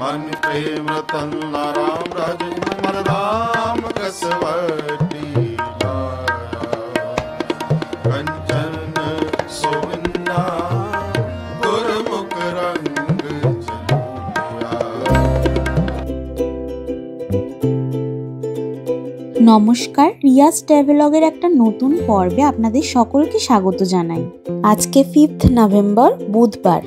मन प्रेम रतन राम राजे मन राम कसवटी लाया कंचन सोविंदा गुरमुख रंग चलूया। নমস্কার, রিয়াজ ট্রাভেলগের একটা নতুন পর্বে আপনাদের সকলকে স্বাগত জানাই। আজকে 5 নভেম্বর বুধবার।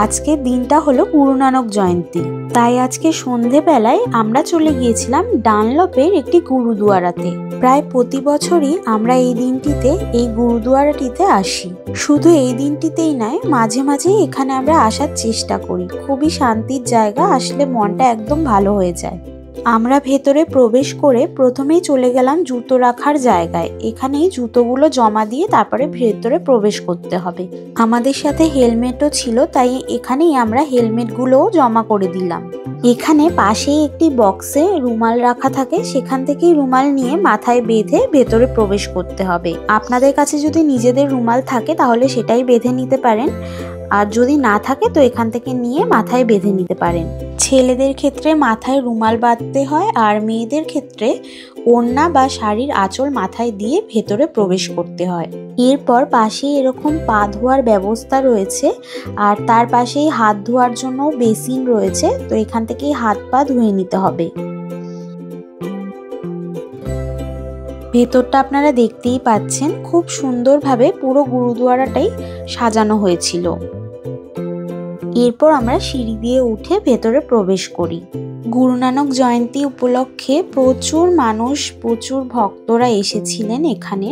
আজকের দিনটা হলো গুরু নানক জয়ন্তী। তাই আজকে সন্ধেবেলায় আমরা চলে গিয়েছিলাম ডানলপের একটি গুরুদুয়ারাতে। প্রায় প্রতি বছরই আমরা এই দিনটিতে এই গুরুদুয়ারাটিতে আসি। শুধু এই দিনটিতেই নয়, মাঝে মাঝেই এখানে আমরা আসার চেষ্টা করি। খুবই শান্তির জায়গা, আসলে মনটা একদম ভালো হয়ে যায়। আমরা ভেতরে প্রবেশ করে প্রথমেই চলে গেলাম জুতো রাখার জায়গায়। এখানেই জুতোগুলো জমা দিয়ে তারপরে ভেতরে প্রবেশ করতে হবে। আমাদের সাথে হেলমেটও ছিল, তাই এখানেই আমরা হেলমেটগুলোও জমা করে দিলাম। এখানে পাশেই একটি বক্সে রুমাল রাখা থাকে, সেখান থেকেই রুমাল নিয়ে মাথায় বেঁধে ভেতরে প্রবেশ করতে হবে। আপনাদের কাছে যদি নিজেদের রুমাল থাকে তাহলে সেটাই বেঁধে নিতে পারেন, আর যদি না থাকে তো এখান থেকে নিয়ে মাথায় বেঁধে নিতে পারেন। ছেলেদের ক্ষেত্রে মাথায় রুমাল বাঁধতে হয়, আর মেয়েদের ক্ষেত্রে ওড়না বা শাড়ির আঁচল মাথায় দিয়ে ভেতরে প্রবেশ করতে হয়। এরপর পাশেই এরকম পা ধোয়ার ব্যবস্থা রয়েছে, আর তার পাশেই হাত ধোয়ার জন্য বেসিন রয়েছে। তো এখান থেকেই হাত পা ধুয়ে নিতে হবে। ভেতরটা আপনারা দেখতেই পাচ্ছেন, খুব সুন্দরভাবে পুরো গুরুদুয়ারাটাই সাজানো হয়েছিল। এরপর আমরা সিঁড়ি দিয়ে উঠে ভেতরে প্রবেশ করি। গুরু নানক জয়ন্তী উপলক্ষে প্রচুর মানুষ, প্রচুর ভক্তরা এসেছিলেন এখানে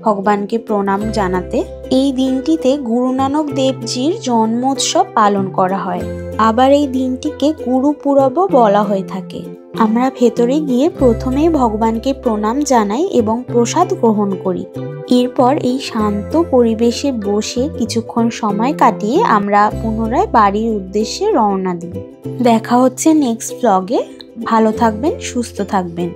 ভগবানকে প্রণাম জানাতে। এই দিনটিতে গুরু নানক দেবজির জন্মোৎসব পালন করা হয়। আবার এই দিনটিকে গুরু পুরবও বলা হয়ে থাকে। আমরা ভেতরে গিয়ে প্রথমেই ভগবানকে প্রণাম জানাই এবং প্রসাদ গ্রহণ করি। এরপর এই শান্ত পরিবেশে বসে কিছুক্ষণ সময় কাটিয়ে আমরা পুনরায় বাড়ির উদ্দেশ্যে রওনা দিই। দেখা হচ্ছে নেক্সট ব্লগে। ভালো থাকবেন, সুস্থ থাকবেন।